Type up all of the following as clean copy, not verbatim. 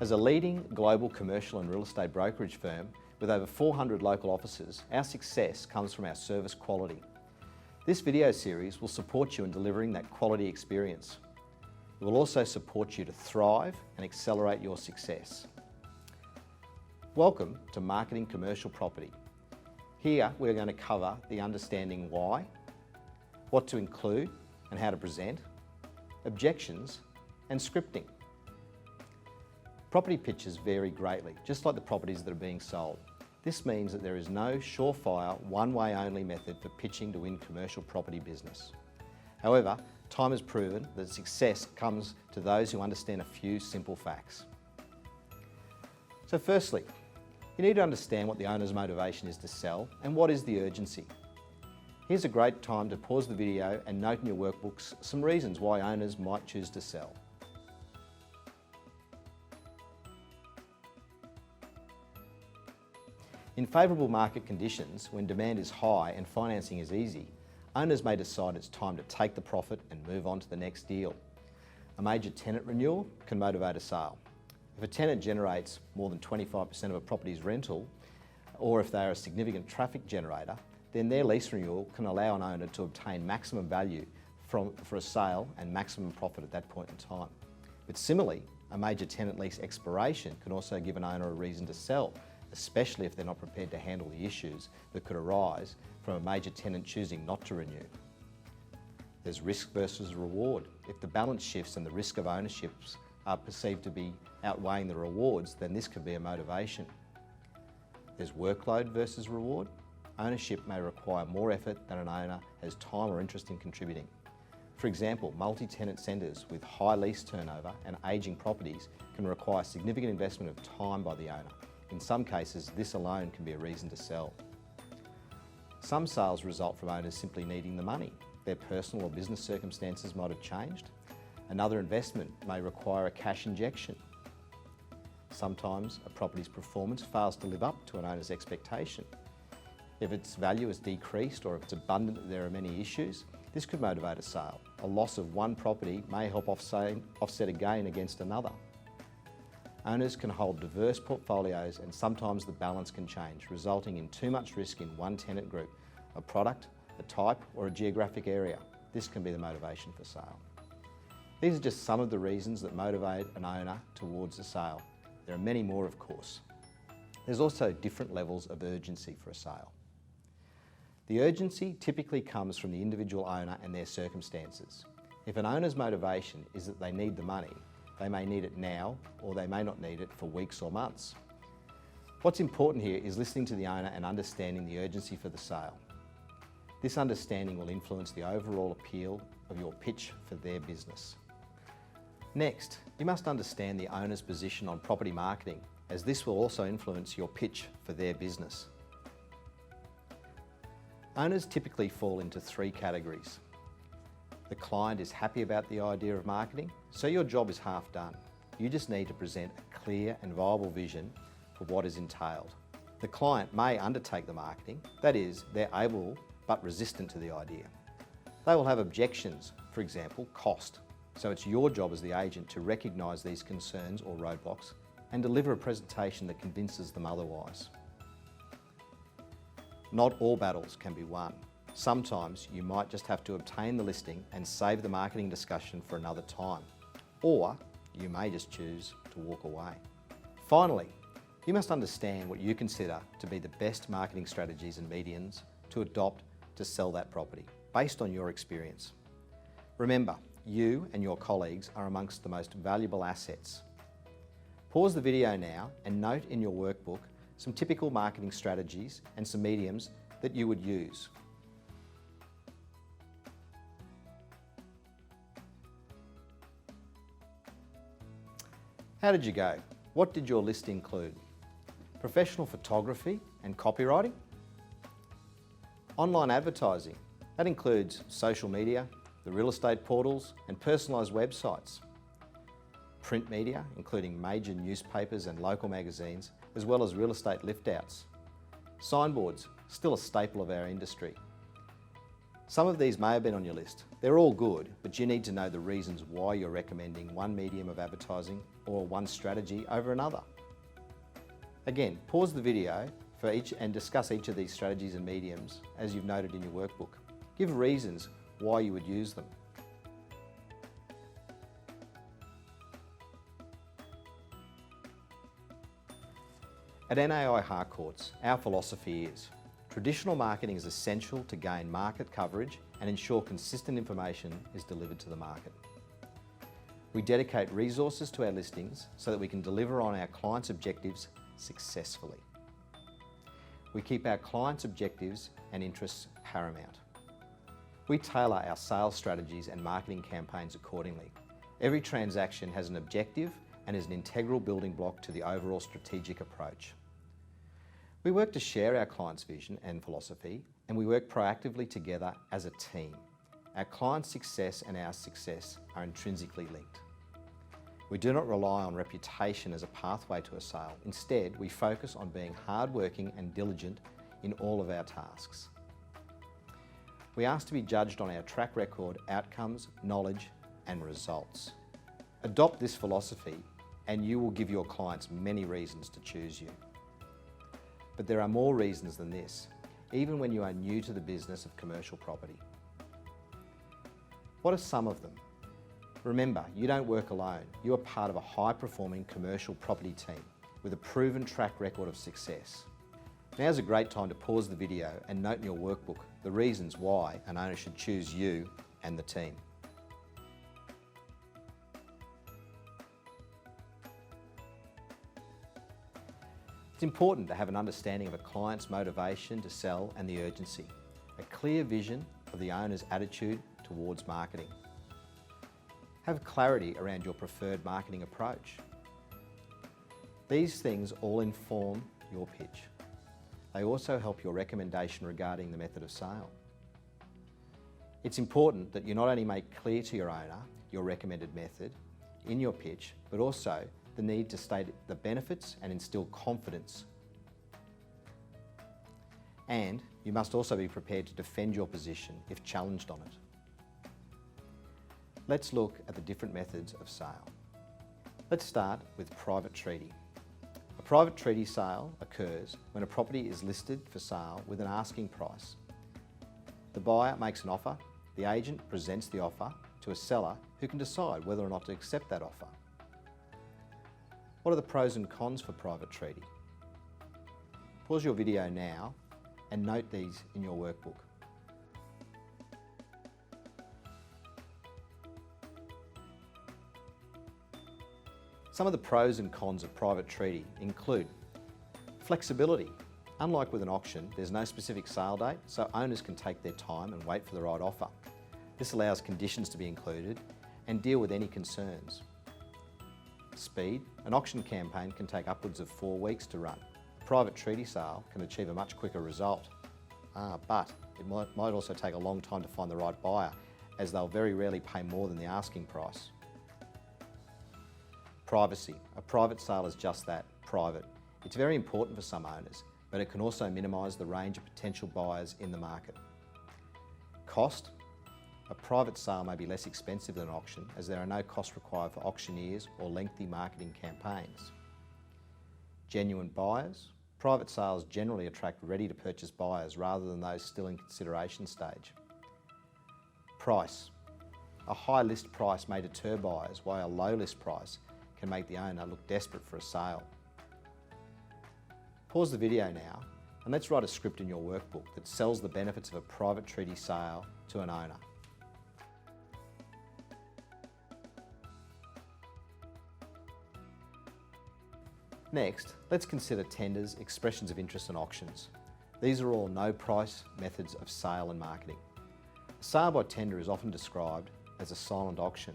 As a leading global commercial and real estate brokerage firm with over 400 local offices, our success comes from our service quality. This video series will support you in delivering that quality experience. It will also support you to thrive and accelerate your success. Welcome to Marketing Commercial Property. Here we're going to cover the understanding why, what to include and how to present, objections and scripting. Property pitches vary greatly, just like the properties that are being sold. This means that there is no surefire, one-way only method for pitching to win commercial property business. However, time has proven that success comes to those who understand a few simple facts. So firstly, you need to understand what the owner's motivation is to sell and what is the urgency. Here's a great time to pause the video and note in your workbooks some reasons why owners might choose to sell. In favourable market conditions, when demand is high and financing is easy, owners may decide it's time to take the profit and move on to the next deal. A major tenant renewal can motivate a sale. If a tenant generates more than 25% of a property's rental, or if they are a significant traffic generator, then their lease renewal can allow an owner to obtain maximum value for a sale and maximum profit at that point in time. But similarly, a major tenant lease expiration can also give an owner a reason to sell, especially if they're not prepared to handle the issues that could arise from a major tenant choosing not to renew. There's risk versus reward. If the balance shifts and the risk of ownerships are perceived to be outweighing the rewards, then this could be a motivation. There's workload versus reward. Ownership may require more effort than an owner has time or interest in contributing. For example, multi-tenant centres with high lease turnover and ageing properties can require significant investment of time by the owner. In some cases, this alone can be a reason to sell. Some sales result from owners simply needing the money. Their personal or business circumstances might have changed. Another investment may require a cash injection. Sometimes a property's performance fails to live up to an owner's expectation. If its value has decreased or if it's abundant that there are many issues, this could motivate a sale. A loss of one property may help offset a gain against another. Owners can hold diverse portfolios and sometimes the balance can change, resulting in too much risk in one tenant group, a product, a type or a geographic area. This can be the motivation for sale. These are just some of the reasons that motivate an owner towards a sale. There are many more, of course. There's also different levels of urgency for a sale. The urgency typically comes from the individual owner and their circumstances. If an owner's motivation is that they need the money, they may need it now or they may not need it for weeks or months. What's important here is listening to the owner and understanding the urgency for the sale. This understanding will influence the overall appeal of your pitch for their business. Next, you must understand the owner's position on property marketing, as this will also influence your pitch for their business. Owners typically fall into three categories. The client is happy about the idea of marketing, so your job is half done. You just need to present a clear and viable vision for what is entailed. The client may undertake the marketing, that is, they're able but resistant to the idea. They will have objections, for example, cost. So it's your job as the agent to recognise these concerns or roadblocks and deliver a presentation that convinces them otherwise. Not all battles can be won. Sometimes you might just have to obtain the listing and save the marketing discussion for another time. Or you may just choose to walk away. Finally, you must understand what you consider to be the best marketing strategies and mediums to adopt to sell that property, based on your experience. Remember, you and your colleagues are amongst the most valuable assets. Pause the video now and note in your workbook some typical marketing strategies and some mediums that you would use. How did you go? What did your list include? Professional photography and copywriting? Online advertising. That includes social media, the real estate portals and personalised websites. Print media, including major newspapers and local magazines, as well as real estate lift-outs. Signboards, still a staple of our industry. Some of these may have been on your list. They're all good, but you need to know the reasons why you're recommending one medium of advertising or one strategy over another. Again, pause the video for each and discuss each of these strategies and mediums as you've noted in your workbook. Give reasons why you would use them. At NAI Harcourts, our philosophy is traditional marketing is essential to gain market coverage and ensure consistent information is delivered to the market. We dedicate resources to our listings so that we can deliver on our clients' objectives successfully. We keep our clients' objectives and interests paramount. We tailor our sales strategies and marketing campaigns accordingly. Every transaction has an objective and is an integral building block to the overall strategic approach. We work to share our clients' vision and philosophy, and we work proactively together as a team. Our clients' success and our success are intrinsically linked. We do not rely on reputation as a pathway to a sale. Instead, we focus on being hardworking and diligent in all of our tasks. We ask to be judged on our track record, outcomes, knowledge, and results. Adopt this philosophy and you will give your clients many reasons to choose you. But there are more reasons than this, even when you are new to the business of commercial property. What are some of them? Remember, you don't work alone. You are part of a high-performing commercial property team with a proven track record of success. Now's a great time to pause the video and note in your workbook the reasons why an owner should choose you and the team. It's important to have an understanding of a client's motivation to sell and the urgency, a clear vision of the owner's attitude towards marketing. Have clarity around your preferred marketing approach. These things all inform your pitch. They also help your recommendation regarding the method of sale. It's important that you not only make clear to your owner your recommended method in your pitch, but also the need to state the benefits and instill confidence. And you must also be prepared to defend your position if challenged on it. Let's look at the different methods of sale. Let's start with private treaty. A private treaty sale occurs when a property is listed for sale with an asking price. The buyer makes an offer, the agent presents the offer to a seller who can decide whether or not to accept that offer. What are the pros and cons for private treaty? Pause your video now and note these in your workbook. Some of the pros and cons of private treaty include flexibility. Unlike with an auction, there's no specific sale date, so owners can take their time and wait for the right offer. This allows conditions to be included and deal with any concerns. Speed. An auction campaign can take upwards of 4 weeks to run. A private treaty sale can achieve a much quicker result. But it might also take a long time to find the right buyer, as they'll very rarely pay more than the asking price. Privacy. A private sale is just that, private. It's very important for some owners, but it can also minimise the range of potential buyers in the market. Cost. A private sale may be less expensive than an auction, as there are no costs required for auctioneers or lengthy marketing campaigns. Genuine buyers. Private sales generally attract ready-to-purchase buyers rather than those still in consideration stage. Price. A high list price may deter buyers, while a low list price can make the owner look desperate for a sale. Pause the video now and let's write a script in your workbook that sells the benefits of a private treaty sale to an owner. Next, let's consider tenders, expressions of interest and auctions. These are all no-price methods of sale and marketing. A sale by tender is often described as a silent auction,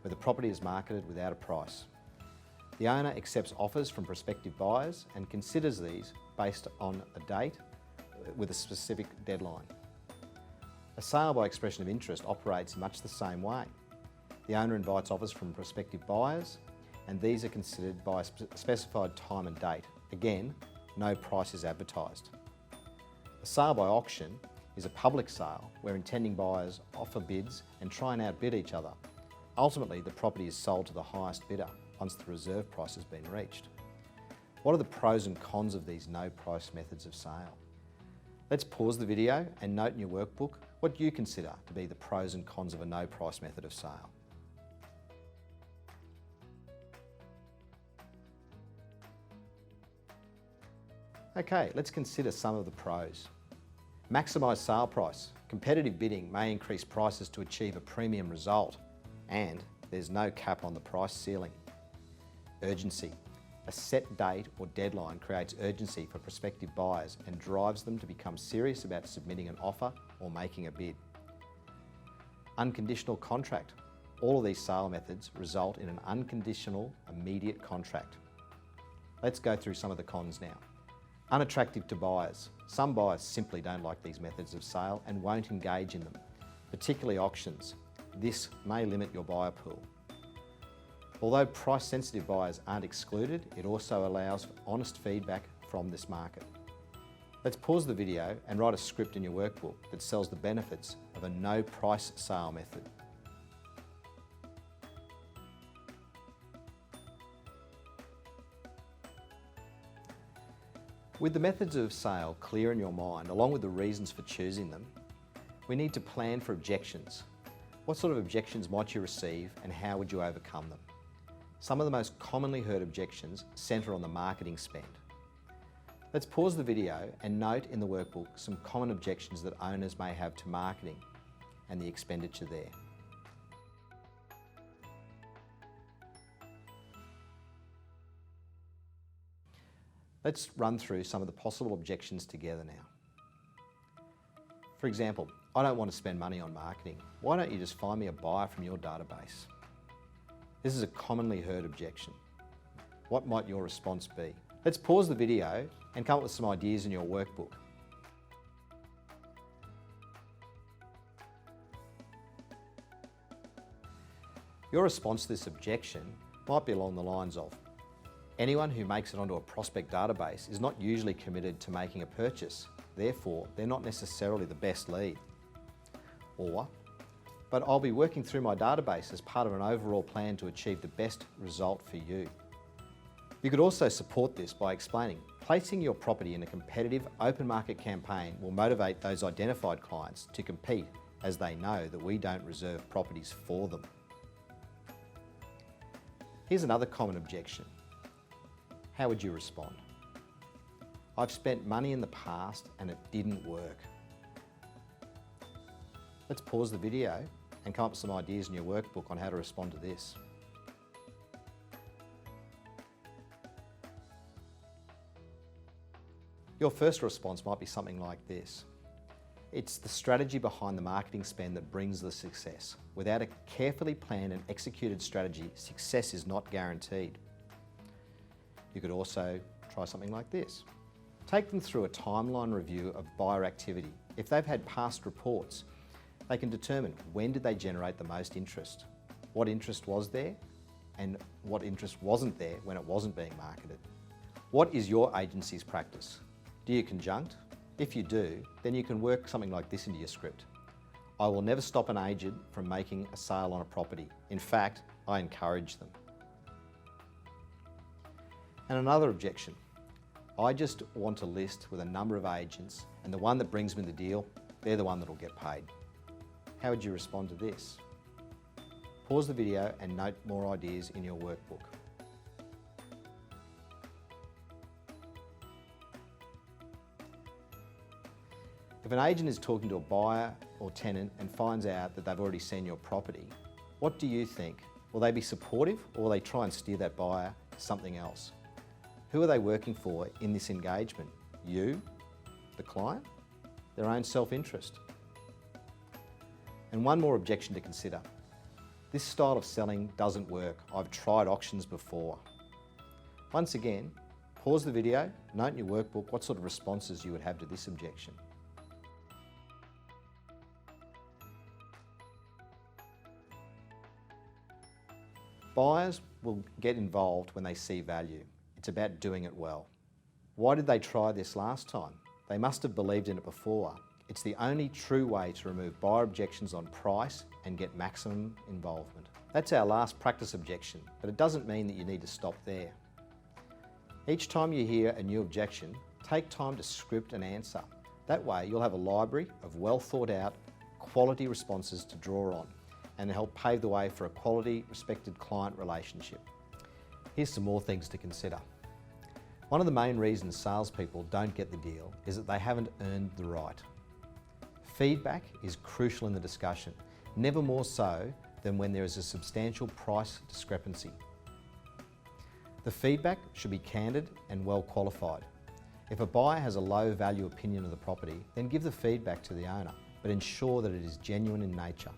where the property is marketed without a price. The owner accepts offers from prospective buyers and considers these based on a date with a specific deadline. A sale by expression of interest operates in much the same way. The owner invites offers from prospective buyers, and these are considered by a specified time and date. Again, no price is advertised. A sale by auction is a public sale where intending buyers offer bids and try and outbid each other. Ultimately, the property is sold to the highest bidder once the reserve price has been reached. What are the pros and cons of these no-price methods of sale? Let's pause the video and note in your workbook what you consider to be the pros and cons of a no-price method of sale. Okay, let's consider some of the pros. Maximise sale price. Competitive bidding may increase prices to achieve a premium result, and there's no cap on the price ceiling. Urgency. A set date or deadline creates urgency for prospective buyers and drives them to become serious about submitting an offer or making a bid. Unconditional contract. All of these sale methods result in an unconditional, immediate contract. Let's go through some of the cons now. Unattractive to buyers. Some buyers simply don't like these methods of sale and won't engage in them, particularly auctions. This may limit your buyer pool. Although price-sensitive buyers aren't excluded, it also allows for honest feedback from this market. Let's pause the video and write a script in your workbook that sells the benefits of a no-price sale method. With the methods of sale clear in your mind, along with the reasons for choosing them, we need to plan for objections. What sort of objections might you receive and how would you overcome them? Some of the most commonly heard objections centre on the marketing spend. Let's pause the video and note in the workbook some common objections that owners may have to marketing and the expenditure there. Let's run through some of the possible objections together now. For example, I don't want to spend money on marketing. Why don't you just find me a buyer from your database? This is a commonly heard objection. What might your response be? Let's pause the video and come up with some ideas in your workbook. Your response to this objection might be along the lines of, anyone who makes it onto a prospect database is not usually committed to making a purchase, therefore they're not necessarily the best lead. Or, but I'll be working through my database as part of an overall plan to achieve the best result for you. You could also support this by explaining, placing your property in a competitive open market campaign will motivate those identified clients to compete as they know that we don't reserve properties for them. Here's another common objection. How would you respond? I've spent money in the past and it didn't work. Let's pause the video and come up with some ideas in your workbook on how to respond to this. Your first response might be something like this. It's the strategy behind the marketing spend that brings the success. Without a carefully planned and executed strategy, success is not guaranteed. You could also try something like this. Take them through a timeline review of buyer activity. If they've had past reports, they can determine when did they generate the most interest, what interest was there, and what interest wasn't there when it wasn't being marketed. What is your agency's practice? Do you conjunct? If you do, then you can work something like this into your script. I will never stop an agent from making a sale on a property. In fact, I encourage them. And another objection. I just want to list with a number of agents and the one that brings me the deal, they're the one that will get paid. How would you respond to this? Pause the video and note more ideas in your workbook. If an agent is talking to a buyer or tenant and finds out that they've already seen your property, what do you think? Will they be supportive or will they try and steer that buyer to something else? Who are they working for in this engagement? You, the client, their own self-interest? And one more objection to consider. This style of selling doesn't work. I've tried auctions before. Once again, pause the video, note in your workbook what sort of responses you would have to this objection. Buyers will get involved when they see value. It's about doing it well. Why did they try this last time? They must have believed in it before. It's the only true way to remove buyer objections on price and get maximum involvement. That's our last practice objection, but it doesn't mean that you need to stop there. Each time you hear a new objection, take time to script an answer. That way you'll have a library of well thought out, quality responses to draw on and help pave the way for a quality, respected client relationship. Here's some more things to consider. One of the main reasons salespeople don't get the deal is that they haven't earned the right. Feedback is crucial in the discussion, never more so than when there is a substantial price discrepancy. The feedback should be candid and well qualified. If a buyer has a low value opinion of the property, then give the feedback to the owner, but ensure that it is genuine in nature.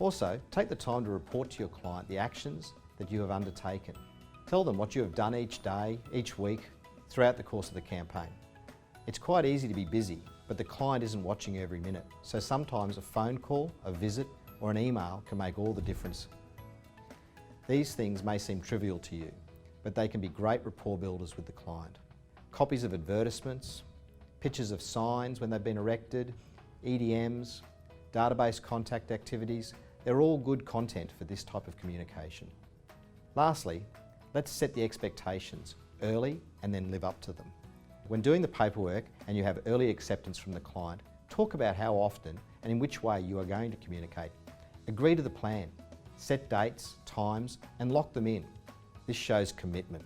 Also, take the time to report to your client the actions that you have undertaken. Tell them what you have done each day, each week, throughout the course of the campaign. It's quite easy to be busy, but the client isn't watching you every minute, so sometimes a phone call, a visit, or an email can make all the difference. These things may seem trivial to you, but they can be great rapport builders with the client. Copies of advertisements, pictures of signs when they've been erected, EDMs, database contact activities, they're all good content for this type of communication. Lastly, let's set the expectations early and then live up to them. When doing the paperwork and you have early acceptance from the client, talk about how often and in which way you are going to communicate. Agree to the plan, set dates, times, and lock them in. This shows commitment.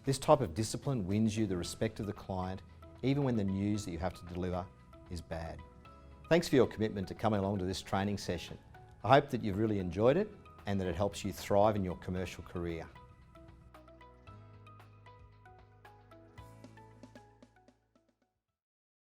This type of discipline wins you the respect of the client, even when the news that you have to deliver is bad. Thanks for your commitment to coming along to this training session. I hope that you've really enjoyed it and that it helps you thrive in your commercial career.